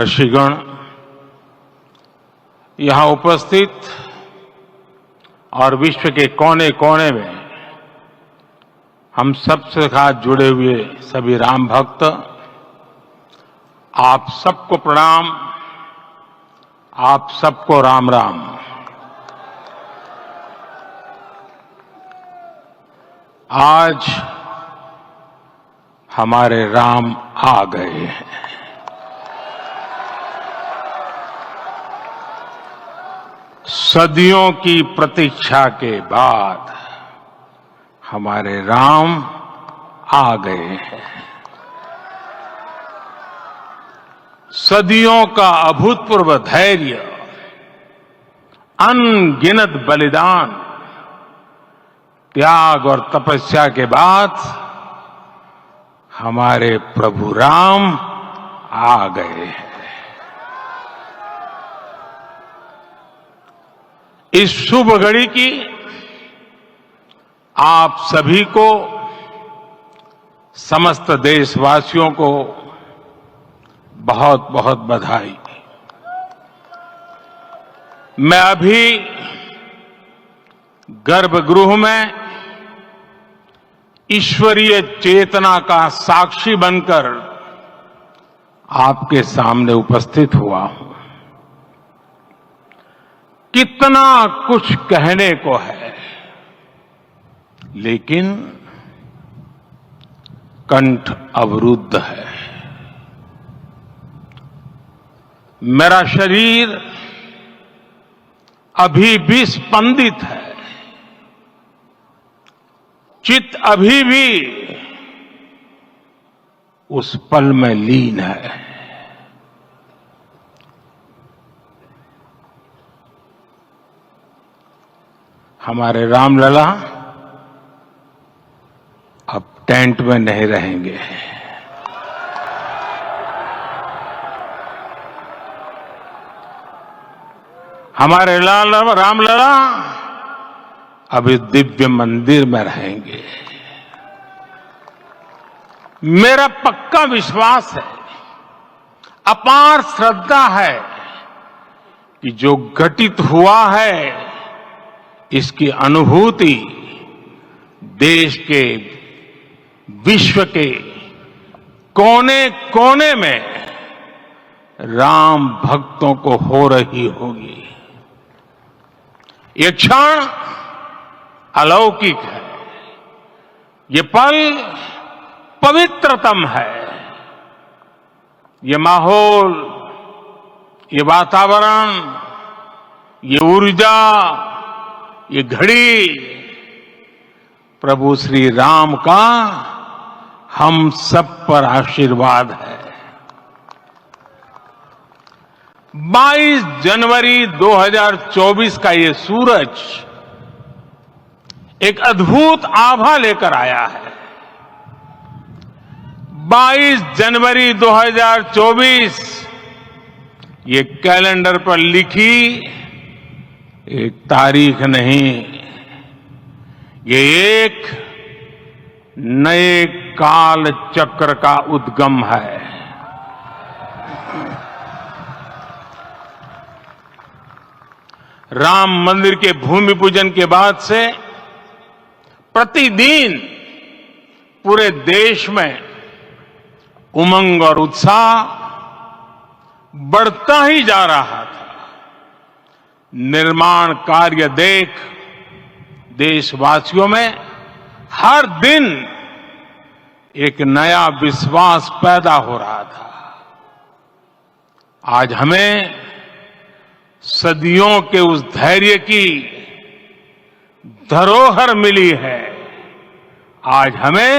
ऋषिगण, यहां उपस्थित और विश्व के कोने कोने में हम सबसे साथ जुड़े हुए सभी राम भक्त, आप सबको प्रणाम, आप सबको राम राम। आज हमारे राम आ गए हैं। सदियों की प्रतीक्षा के बाद हमारे राम आ गए हैं। सदियों का अभूतपूर्व धैर्य, अनगिनत बलिदान, त्याग और तपस्या के बाद हमारे प्रभु राम आ गए हैं। इस शुभ घड़ी की आप सभी को, समस्त देशवासियों को बहुत बहुत बधाई। मैं अभी गर्भगृह में ईश्वरीय चेतना का साक्षी बनकर आपके सामने उपस्थित हुआ हूं। कितना कुछ कहने को है, लेकिन कंठ अवरुद्ध है। मेरा शरीर अभी भी स्पंदित है, चित्त अभी भी उस पल में लीन है। हमारे रामलला अब टेंट में नहीं रहेंगे। हमारे रामलला अभी दिव्य मंदिर में रहेंगे। मेरा पक्का विश्वास है, अपार श्रद्धा है कि जो घटित हुआ है, इसकी अनुभूति देश के, विश्व के कोने कोने में राम भक्तों को हो रही होगी। ये क्षण अलौकिक है, ये पल पवित्रतम है। ये माहौल, ये वातावरण, ये ऊर्जा, ये घड़ी प्रभु श्री राम का हम सब पर आशीर्वाद है। 22 जनवरी 2024 का ये सूरज एक अद्भुत आभा लेकर आया है। 22 जनवरी 2024 ये कैलेंडर पर लिखी एक तारीख नहीं, ये एक नए काल चक्र का उद्गम है। राम मंदिर के भूमि पूजन के बाद से प्रतिदिन पूरे देश में उमंग और उत्साह बढ़ता ही जा रहा था। निर्माण कार्य देख देशवासियों में हर दिन एक नया विश्वास पैदा हो रहा था। आज हमें सदियों के उस धैर्य की धरोहर मिली है। आज हमें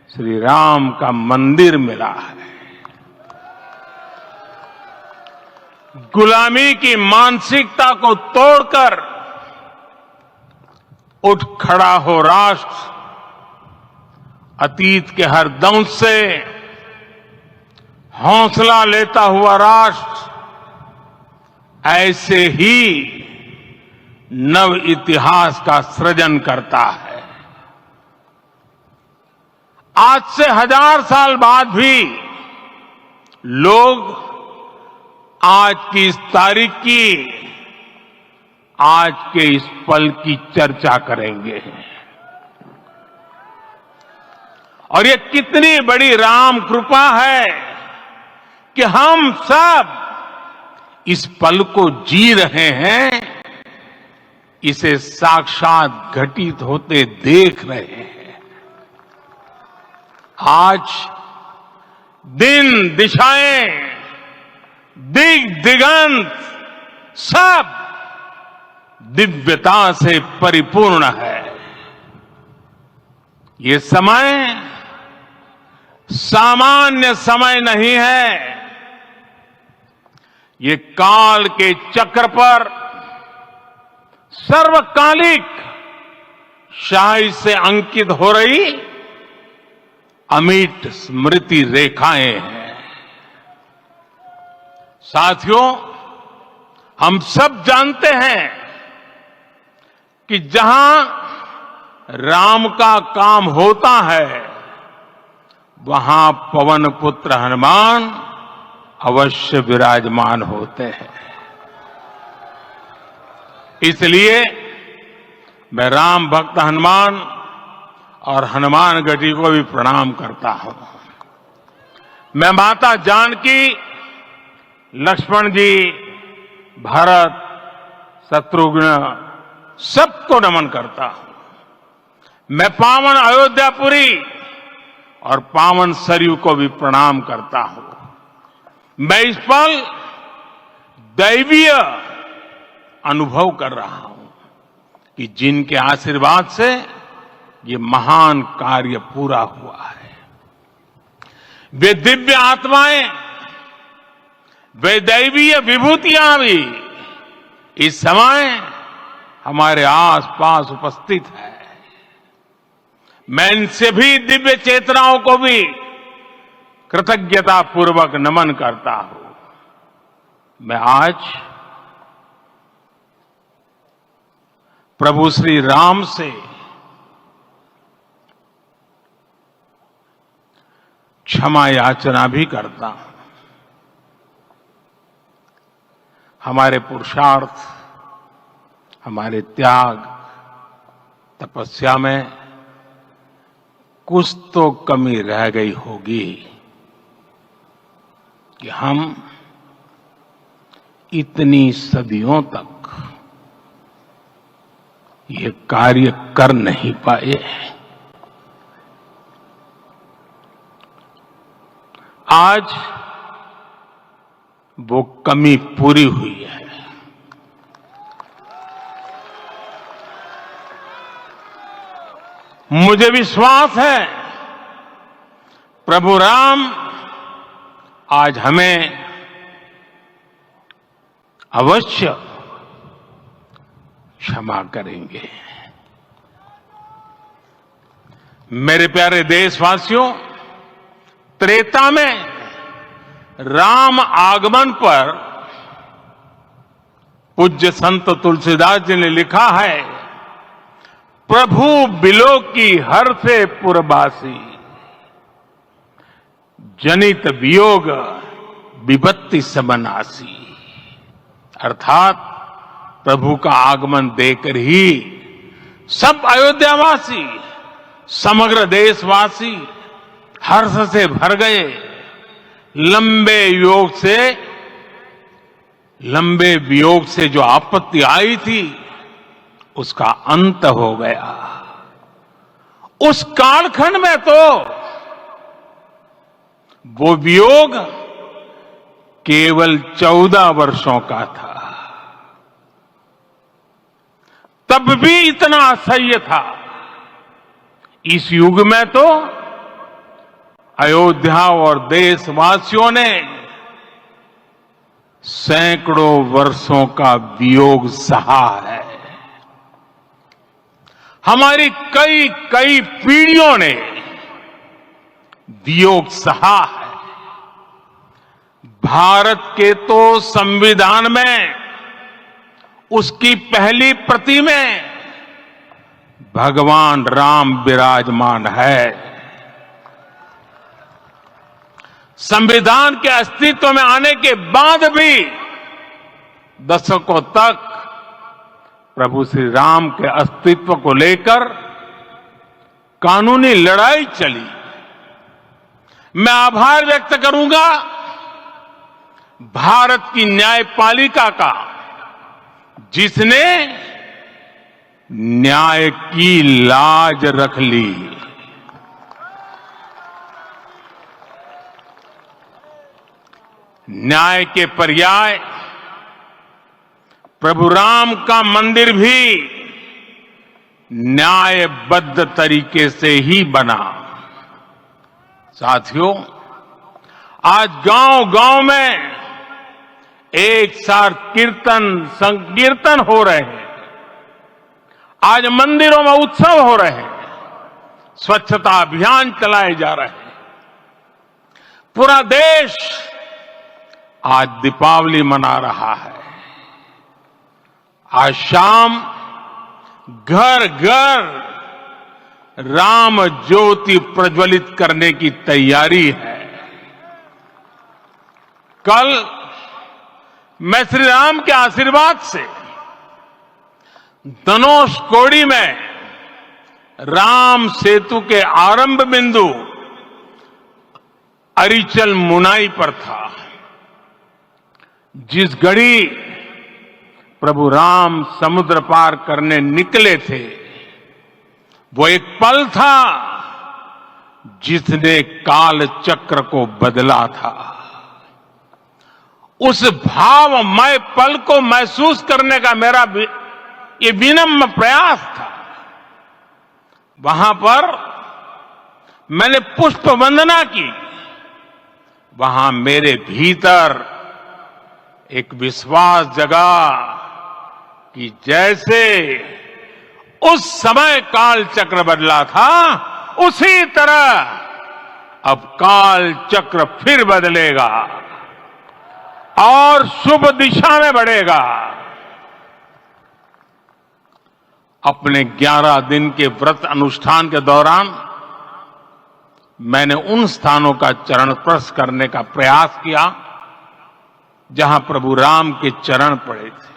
श्री राम का मंदिर मिला है। गुलामी की मानसिकता को तोड़कर उठ खड़ा हो राष्ट्र, अतीत के हर दंश से हौसला लेता हुआ राष्ट्र ऐसे ही नव इतिहास का सृजन करता है। आज से 1000 साल बाद भी लोग आज की इस तारीख की, आज के इस पल की चर्चा करेंगे। और ये कितनी बड़ी राम कृपा है कि हम सब इस पल को जी रहे हैं, इसे साक्षात घटित होते देख रहे हैं। आज दिन, दिशाएं, दिगंत सब दिव्यता से परिपूर्ण है। ये समय सामान्य समय नहीं है। ये काल के चक्र पर सर्वकालिक शाही से अंकित हो रही अमिट स्मृति रेखाएं हैं। साथियों, हम सब जानते हैं कि जहां राम का काम होता है, वहां पवन पुत्र हनुमान अवश्य विराजमान होते हैं। इसलिए मैं राम भक्त हनुमान और हनुमान गढ़ी को भी प्रणाम करता हूं। मैं माता जानकी, लक्ष्मण जी, भरत, शत्रुघ्न सबको नमन करता हूं। मैं पावन अयोध्यापुरी और पावन सरयू को भी प्रणाम करता हूं। मैं इस पल दैवीय अनुभव कर रहा हूं कि जिनके आशीर्वाद से ये महान कार्य पूरा हुआ है। वे दिव्य आत्माएं, वे दैवीय विभूतियां भी इस समय हमारे आसपास उपस्थित है। मैं इनसे भी दिव्य चेतनाओं को भी कृतज्ञता पूर्वक नमन करता हूं। मैं आज प्रभु श्री राम से क्षमा याचना भी करता हूं। हमारे पुरुषार्थ, हमारे त्याग, तपस्या में कुछ तो कमी रह गई होगी कि हम इतनी सदियों तक ये कार्य कर नहीं पाए। आज वो कमी पूरी हुई है। मुझे विश्वास है प्रभु राम आज हमें अवश्य क्षमा करेंगे। मेरे प्यारे देशवासियों, त्रेता में राम आगमन पर पूज्य संत तुलसीदास जी ने लिखा है, प्रभु बिलो की हर से पुरबासी, जनित वियोग विपत्ति समनासी। अर्थात प्रभु का आगमन देकर ही सब अयोध्यावासी, समग्र देशवासी हर्ष से भर गए। लंबे वियोग से जो आपत्ति आई थी, उसका अंत हो गया। उस कालखंड में तो वो वियोग केवल 14 वर्षों का था। तब भी इतना असह्य था। इस युग में तो अयोध्या और देशवासियों ने सैकड़ों वर्षों का वियोग सहा है। हमारी कई कई पीढ़ियों ने वियोग सहा है। भारत के तो संविधान में उसकी पहली प्रति में भगवान राम विराजमान है। संविधान के अस्तित्व में आने के बाद भी दशकों तक प्रभु श्री राम के अस्तित्व को लेकर कानूनी लड़ाई चली। मैं आभार व्यक्त करूंगा भारत की न्यायपालिका का, जिसने न्याय की लाज रख ली। न्याय के पर्याय प्रभु राम का मंदिर भी न्यायबद्ध तरीके से ही बना। साथियों, आज गांव-गांव में एक साथ कीर्तन संकीर्तन हो रहे हैं। आज मंदिरों में उत्सव हो रहे हैं, स्वच्छता अभियान चलाए जा रहे हैं। पूरा देश आज दीपावली मना रहा है। आज शाम घर घर राम ज्योति प्रज्वलित करने की तैयारी है। कल मैं श्री राम के आशीर्वाद से धनुषकोडी में राम सेतु के आरंभ बिंदु अरिचल मुनाई पर था। जिस घड़ी प्रभु राम समुद्र पार करने निकले थे, वो एक पल था जिसने काल चक्र को बदला था। उस भावमय पल को महसूस करने का मेरा ये विनम्र प्रयास था। वहां पर मैंने पुष्प वंदना की। वहां मेरे भीतर एक विश्वास जगा कि जैसे उस समय काल चक्र बदला था, उसी तरह अब काल चक्र फिर बदलेगा और शुभ दिशा में बढ़ेगा। अपने 11 दिन के व्रत अनुष्ठान के दौरान मैंने उन स्थानों का चरण स्पर्श करने का प्रयास किया जहां प्रभु राम के चरण पड़े थे।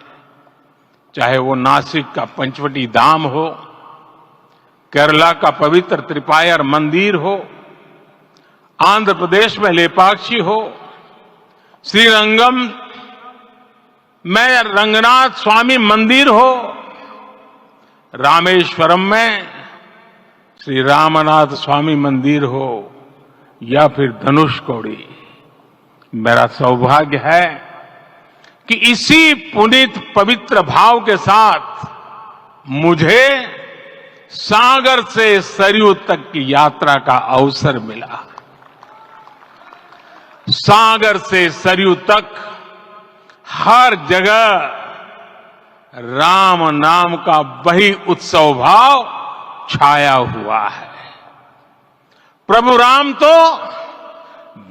चाहे वो नासिक का पंचवटी धाम हो, केरला का पवित्र त्रिपायर मंदिर हो, आंध्र प्रदेश में लेपाक्षी हो, श्रीरंगम में रंगनाथ स्वामी मंदिर हो, रामेश्वरम में श्री रामनाथ स्वामी मंदिर हो, या फिर धनुषकोडी। मेरा सौभाग्य है कि इसी पुनीत पवित्र भाव के साथ मुझे सागर से सरयू तक की यात्रा का अवसर मिला। सागर से सरयू तक हर जगह राम नाम का वही उत्सव भाव छाया हुआ है। प्रभु राम तो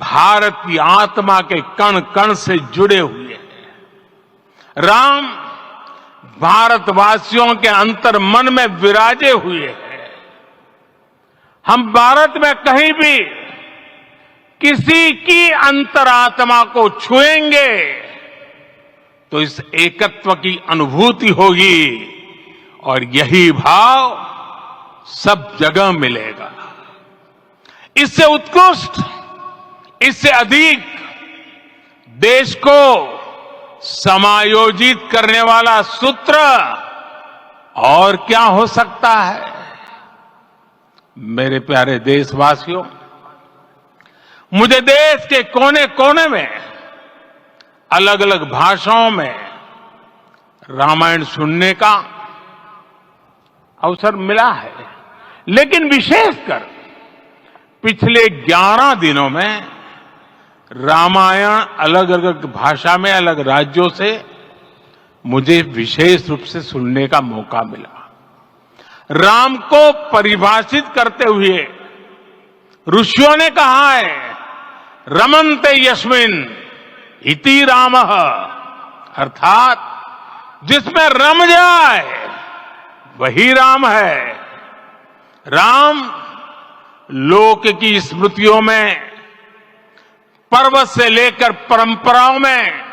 भारत की आत्मा के कण कण से जुड़े हुए हैं। राम भारतवासियों के अंतर मन में विराजे हुए हैं। हम भारत में कहीं भी किसी की अंतरात्मा को छुएंगे तो इस एकत्व की अनुभूति होगी, और यही भाव सब जगह मिलेगा। इससे उत्कृष्ट, इससे अधिक देश को समायोजित करने वाला सूत्र और क्या हो सकता है। मेरे प्यारे देशवासियों, मुझे देश के कोने कोने में अलग अलग भाषाओं में रामायण सुनने का अवसर मिला है, लेकिन विशेषकर पिछले 11 दिनों में रामायण अलग अलग भाषा में अलग राज्यों से मुझे विशेष रूप से सुनने का मौका मिला। राम को परिभाषित करते हुए ऋषियों ने कहा है, रमन्ते यस्मिन् इति रामः, अर्थात जिसमें रम जाए वही राम है। राम लोक की स्मृतियों में पर्व से लेकर परंपराओं में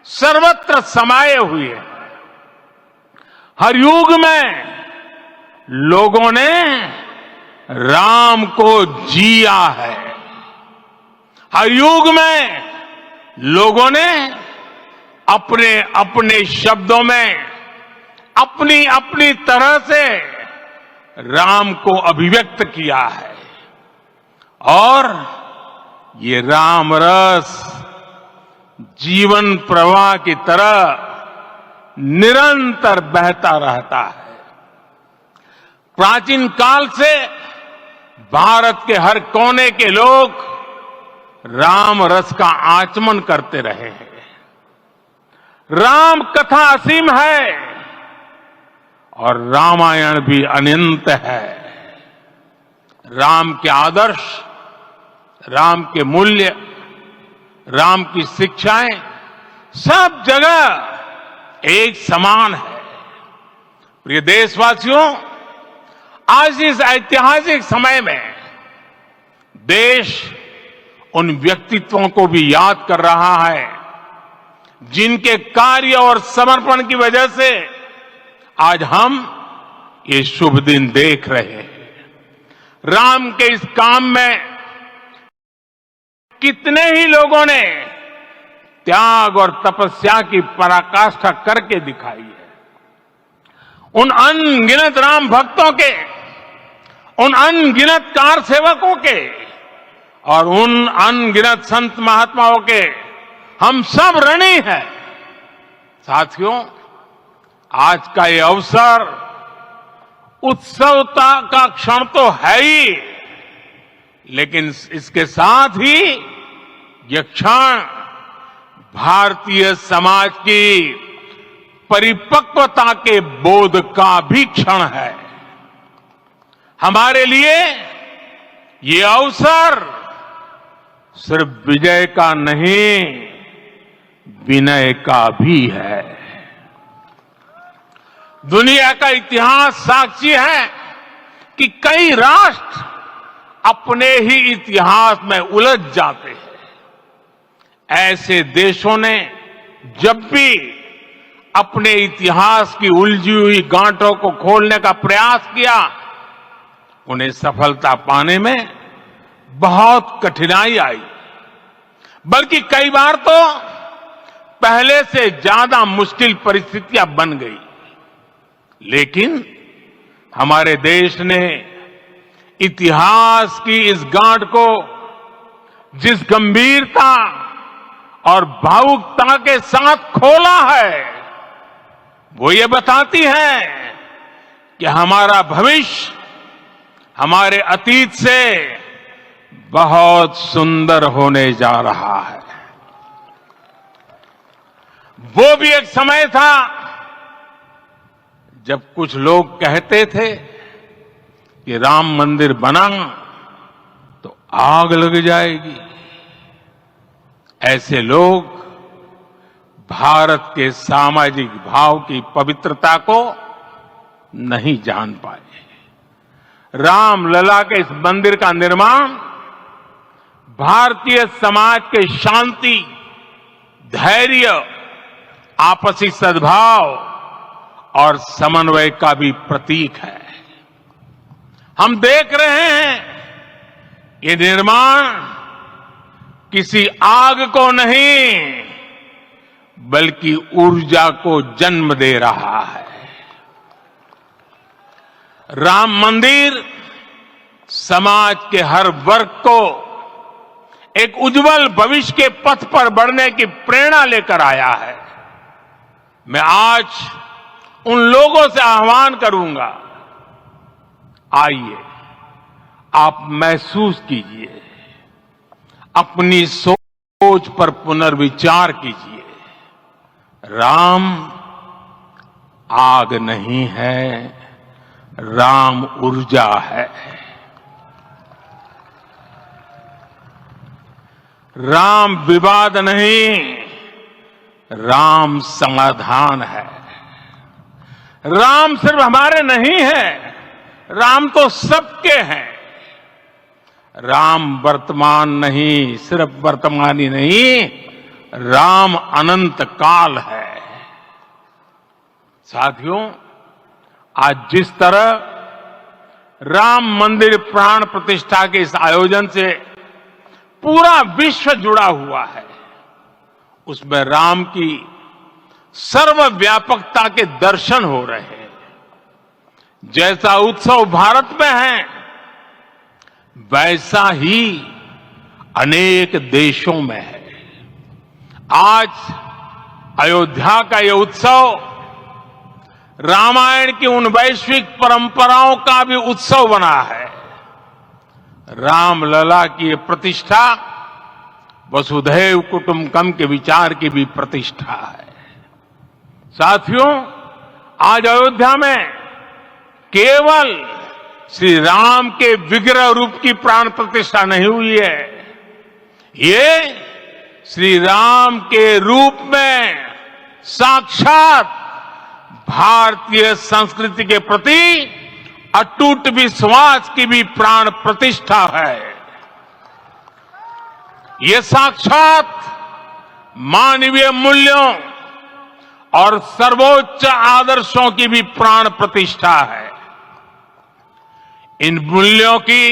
सर्वत्र समाये हुए हैं। हर युग में लोगों ने राम को जिया है। हर युग में लोगों ने अपने अपने शब्दों में अपनी अपनी तरह से राम को अभिव्यक्त किया है और ये राम रस जीवन प्रवाह की तरह निरंतर बहता रहता है। प्राचीन काल से भारत के हर कोने के लोग राम रस का आचमन करते रहे हैं। राम कथा असीम है और रामायण भी अनंत है। राम के आदर्श, राम के मूल्य, राम की शिक्षाएं सब जगह एक समान है। प्रिय देशवासियों, आज इस ऐतिहासिक समय में देश उन व्यक्तित्वों को भी याद कर रहा है जिनके कार्य और समर्पण की वजह से आज हम ये शुभ दिन देख रहे हैं। राम के इस काम में कितने ही लोगों ने त्याग और तपस्या की पराकाष्ठा करके दिखाई है। उन अनगिनत राम भक्तों के, उन अनगिनत कार सेवकों के और उन अनगिनत संत महात्माओं के हम सब ऋणी हैं। साथियों, आज का ये अवसर उत्सवता का क्षण तो है ही, लेकिन इसके साथ ही यह क्षण भारतीय समाज की परिपक्वता के बोध का भी क्षण है। हमारे लिए ये अवसर सिर्फ विजय का नहीं, विनय का भी है। दुनिया का इतिहास साक्षी है कि कई राष्ट्र अपने ही इतिहास में उलझ जाते हैं। ऐसे देशों ने जब भी अपने इतिहास की उलझी हुई गांठों को खोलने का प्रयास किया, उन्हें सफलता पाने में बहुत कठिनाई आई, बल्कि कई बार तो पहले से ज्यादा मुश्किल परिस्थितियां बन गई। लेकिन हमारे देश ने इतिहास की इस गांठ को जिस गंभीरता और भावुकता के साथ खोला है, वो ये बताती है कि हमारा भविष्य हमारे अतीत से बहुत सुंदर होने जा रहा है। वो भी एक समय था जब कुछ लोग कहते थे कि राम मंदिर बना तो आग लग जाएगी। ऐसे लोग भारत के सामाजिक भाव की पवित्रता को नहीं जान पाए। रामलला के इस मंदिर का निर्माण भारतीय समाज के शांति, धैर्य, आपसी सद्भाव और समन्वय का भी प्रतीक है। हम देख रहे हैं ये निर्माण किसी आग को नहीं बल्कि ऊर्जा को जन्म दे रहा है। राम मंदिर समाज के हर वर्ग को एक उज्जवल भविष्य के पथ पर बढ़ने की प्रेरणा लेकर आया है। मैं आज उन लोगों से आह्वान करूंगा, आइए आप महसूस कीजिए, अपनी सोच पर पुनर्विचार कीजिए। राम आग नहीं है, राम ऊर्जा है। राम विवाद नहीं, राम समाधान है। राम सिर्फ हमारे नहीं है, राम तो सबके हैं। राम वर्तमान नहीं, सिर्फ वर्तमान ही नहीं, राम अनंत काल है। साथियों, आज जिस तरह राम मंदिर प्राण प्रतिष्ठा के इस आयोजन से पूरा विश्व जुड़ा हुआ है, उसमें राम की सर्वव्यापकता के दर्शन हो रहे हैं। जैसा उत्सव भारत में है, वैसा ही अनेक देशों में है। आज अयोध्या का यह उत्सव रामायण की उन वैश्विक परंपराओं का भी उत्सव बना है। रामलला की यह प्रतिष्ठा वसुधैव कुटुंबकम के विचार की भी प्रतिष्ठा है। साथियों, आज अयोध्या में केवल श्री राम के विग्रह रूप की प्राण प्रतिष्ठा नहीं हुई है, ये श्री राम के रूप में साक्षात भारतीय संस्कृति के प्रति अटूट विश्वास की भी प्राण प्रतिष्ठा है। ये साक्षात मानवीय मूल्यों और सर्वोच्च आदर्शों की भी प्राण प्रतिष्ठा है। इन मूल्यों की,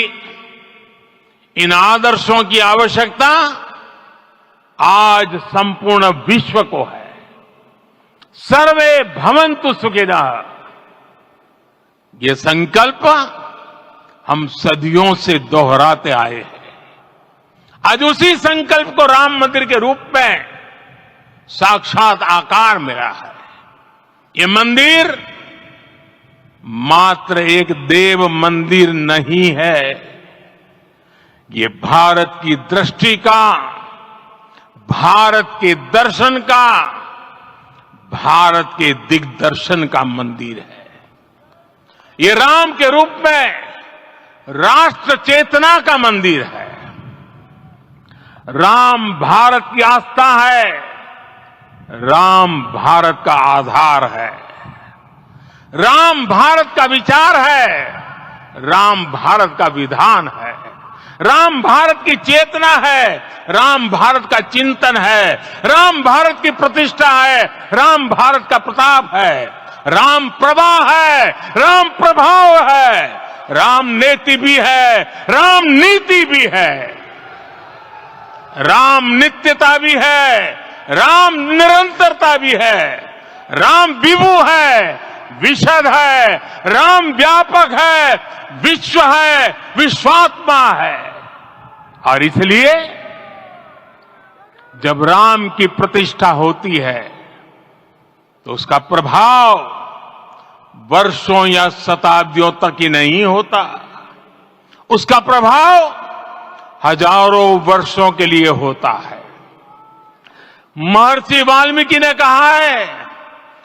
इन आदर्शों की आवश्यकता आज संपूर्ण विश्व को है। सर्वे भवन्तु सुखिनः, ये संकल्प हम सदियों से दोहराते आए हैं। आज उसी संकल्प को राम मंदिर के रूप में साक्षात आकार मिला है। ये मंदिर मात्र एक देव मंदिर नहीं है, ये भारत की दृष्टि का, भारत के दर्शन का, भारत के दिग्दर्शन का मंदिर है। ये राम के रूप में राष्ट्र चेतना का मंदिर है। राम भारत की आस्था है, राम भारत का आधार है, राम भारत का विचार है, राम भारत का विधान है, राम भारत की चेतना है, राम भारत का चिंतन है, राम भारत की प्रतिष्ठा है, राम भारत का प्रताप है, राम प्रवाह है, राम प्रभाव है, राम नेति भी है, राम नीति भी है, राम नित्यता भी है, राम निरंतरता भी है, राम विभु है, विशद है, राम व्यापक है, विश्व है, विश्वात्मा है। और इसलिए जब राम की प्रतिष्ठा होती है तो उसका प्रभाव वर्षों या शताब्दियों तक ही नहीं होता, उसका प्रभाव हजारों वर्षों के लिए होता है। महर्षि वाल्मीकि ने कहा है,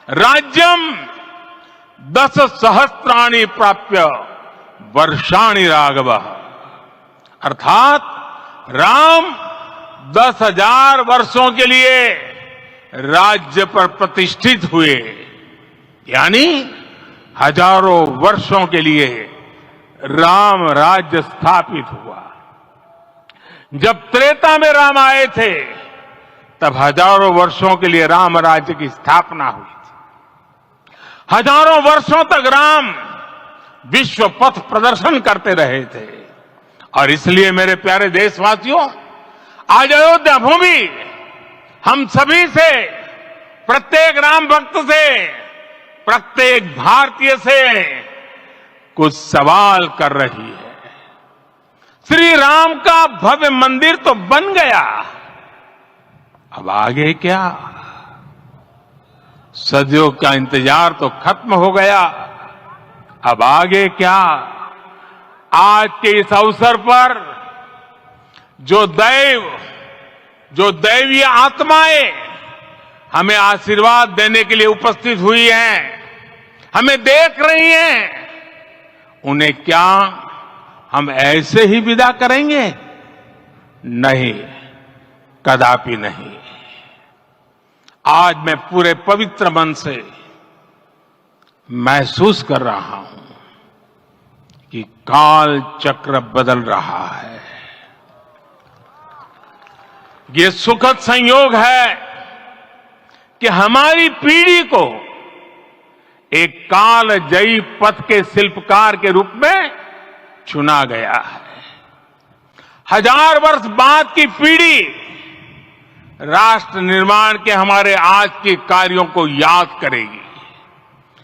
राज्यम 10 सहस्त्राणि प्राप्य वर्षाणि राघव, अर्थात राम 10,000 वर्षों के लिए राज्य पर प्रतिष्ठित हुए, यानी हजारों वर्षों के लिए राम राज्य स्थापित हुआ। जब त्रेता में राम आए थे तब हजारों वर्षों के लिए राम राज्य की स्थापना हुई थी। हजारों वर्षों तक राम विश्व पथ प्रदर्शन करते रहे थे। और इसलिए मेरे प्यारे देशवासियों, आज अयोध्या भूमि हम सभी से, प्रत्येक राम भक्त से, प्रत्येक भारतीय से कुछ सवाल कर रही है। श्री राम का भव्य मंदिर तो बन गया, अब आगे क्या? सदियों का इंतजार तो खत्म हो गया, अब आगे क्या? आज के इस अवसर पर जो दैवीय आत्माएं हमें आशीर्वाद देने के लिए उपस्थित हुई हैं, हमें देख रही हैं, उन्हें क्या हम ऐसे ही विदा करेंगे? नहीं, कदापि नहीं। आज मैं पूरे पवित्र मन से महसूस कर रहा हूं कि काल चक्र बदल रहा है। ये सुखद संयोग है कि हमारी पीढ़ी को एक कालजयी पथ के शिल्पकार के रूप में चुना गया है। 1000 वर्ष बाद की पीढ़ी राष्ट्र निर्माण के हमारे आज के कार्यों को याद करेगी।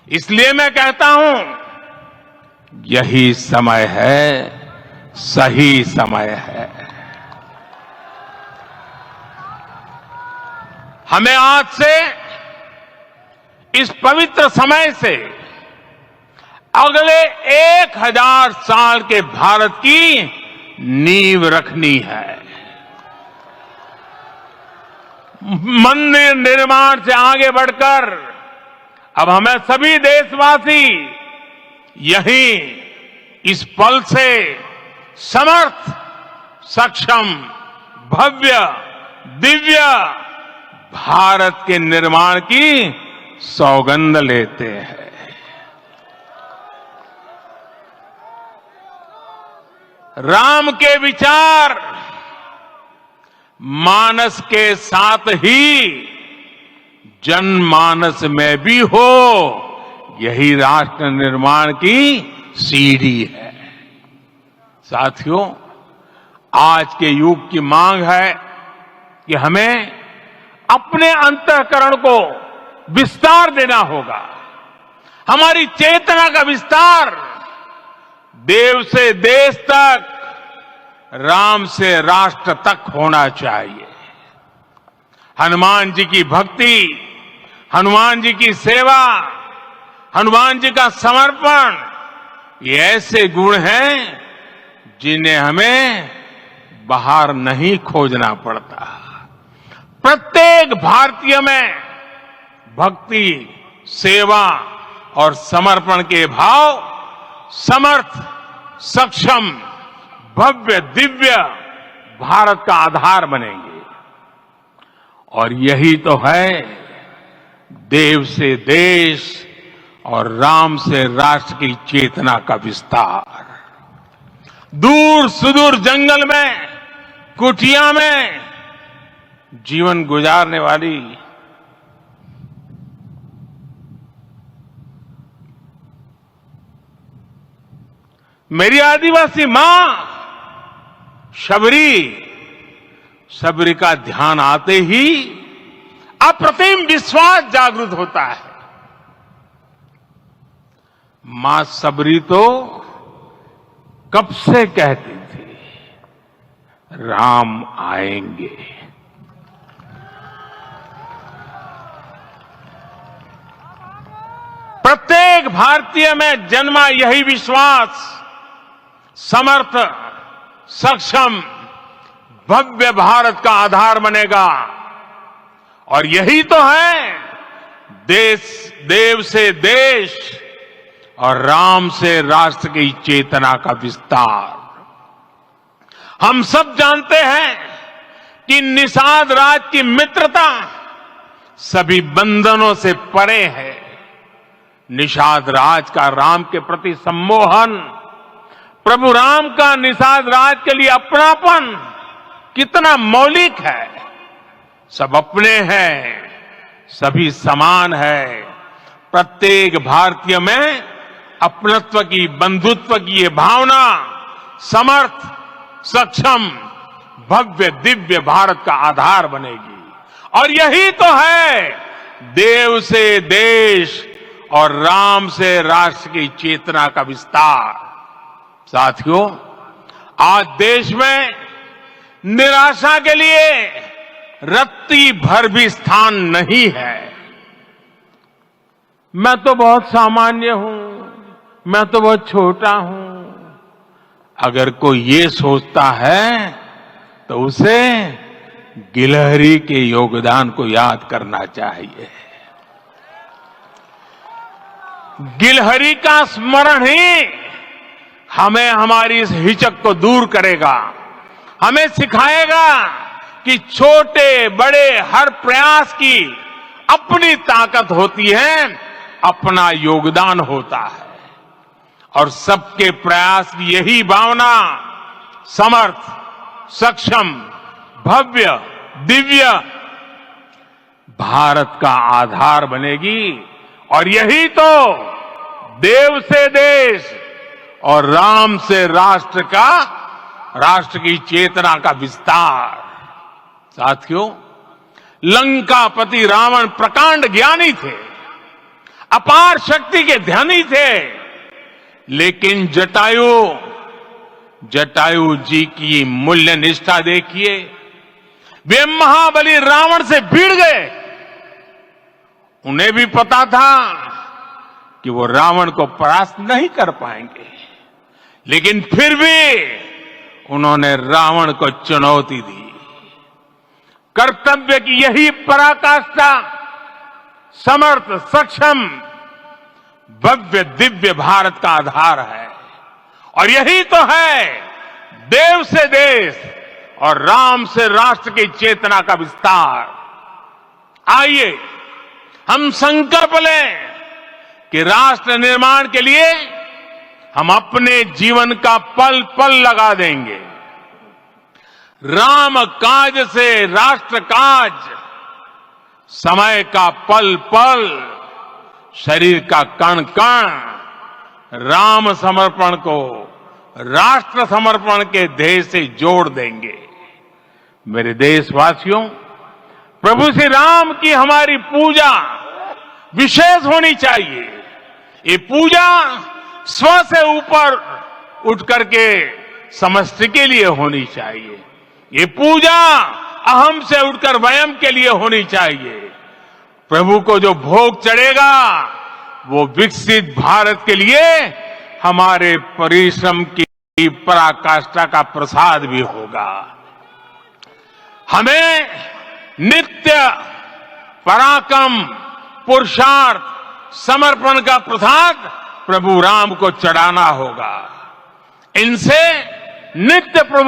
इसलिए मैं कहता हूं, यही समय है, सही समय है। हमें आज से, इस पवित्र समय से अगले 1000 साल के भारत की नींव रखनी है। मंदिर निर्माण से आगे बढ़कर अब हमें सभी देशवासी यही इस पल से समर्थ, सक्षम, भव्य, दिव्य भारत के निर्माण की सौगंध लेते हैं। राम के विचार मानस के साथ ही जनमानस में भी हो, यही राष्ट्र निर्माण की सीढ़ी है। साथियों, आज के युग की मांग है कि हमें अपने अंतःकरण को विस्तार देना होगा। हमारी चेतना का विस्तार देव से देश तक, राम से राष्ट्र तक होना चाहिए। हनुमान जी की भक्ति, हनुमान जी की सेवा, हनुमान जी का समर्पण, ये ऐसे गुण हैं जिन्हें हमें बाहर नहीं खोजना पड़ता। प्रत्येक भारतीय में भक्ति, सेवा और समर्पण के भाव समर्थ, सक्षम, भव्य, दिव्य भारत का आधार बनेंगे। और यही तो है देव से देश और राम से राष्ट्र की चेतना का विस्तार। दूर सुदूर जंगल में, कुटिया में जीवन गुजारने वाली मेरी आदिवासी मां शबरी का ध्यान आते ही अप्रतिम विश्वास जागृत होता है। मां शबरी तो कब से कहती थी, राम आएंगे। प्रत्येक भारतीय में जन्मा यही विश्वास समर्थ, सक्षम, भव्य भारत का आधार बनेगा। और यही तो है देव से देश और राम से राष्ट्र की चेतना का विस्तार। हम सब जानते हैं कि निषाद राज की मित्रता सभी बंधनों से परे है। निषाद राज का राम के प्रति सम्मोहन, प्रभु राम का निषाद राज के लिए अपनापन कितना मौलिक है। सब अपने हैं, सभी समान है। प्रत्येक भारतीय में अपनत्व की, बंधुत्व की ये भावना समर्थ, सक्षम, भव्य, दिव्य भारत का आधार बनेगी। और यही तो है देव से देश और राम से राष्ट्र की चेतना का विस्तार। साथियों, आज देश में निराशा के लिए रत्ती भर भी स्थान नहीं है। मैं तो बहुत सामान्य हूं, मैं तो बहुत छोटा हूं। अगर कोई ये सोचता है तो उसे गिलहरी के योगदान को याद करना चाहिए। गिलहरी का स्मरण ही हमें हमारी इस हिचक को दूर करेगा, हमें सिखाएगा कि छोटे बड़े हर प्रयास की अपनी ताकत होती है, अपना योगदान होता है। और सबके प्रयास की यही भावना समर्थ, सक्षम, भव्य, दिव्य भारत का आधार बनेगी। और यही तो देव से देश और राम से राष्ट्र की चेतना का विस्तार। साथियों, लंकापति रावण प्रकांड ज्ञानी थे, अपार शक्ति के धनी थे, लेकिन जटायु जी की मूल्य निष्ठा देखिए। वे महाबली रावण से भिड़ गए। उन्हें भी पता था कि वो रावण को परास्त नहीं कर पाएंगे, लेकिन फिर भी उन्होंने रावण को चुनौती दी। कर्तव्य की यही पराकाष्ठा समर्थ, सक्षम, भव्य, दिव्य भारत का आधार है। और यही तो है देव से देश और राम से राष्ट्र की चेतना का विस्तार। आइए हम संकल्प लें कि राष्ट्र निर्माण के लिए हम अपने जीवन का पल पल लगा देंगे। राम काज से राष्ट्र काज, समय का पल पल, शरीर का कण कण राम समर्पण को राष्ट्र समर्पण के ध्येय से जोड़ देंगे। मेरे देशवासियों, प्रभु श्री राम की हमारी पूजा विशेष होनी चाहिए। ये पूजा स्व से ऊपर उठ करके समष्टि के लिए होनी चाहिए। ये पूजा अहम से उठकर वयम के लिए होनी चाहिए। प्रभु को जो भोग चढ़ेगा वो विकसित भारत के लिए हमारे परिश्रम की पराकाष्ठा का प्रसाद भी होगा। हमें नित्य पराक्रम, पुरुषार्थ, समर्पण का प्रसाद प्रभु राम को चढ़ाना होगा। इनसे नित्य प्रभु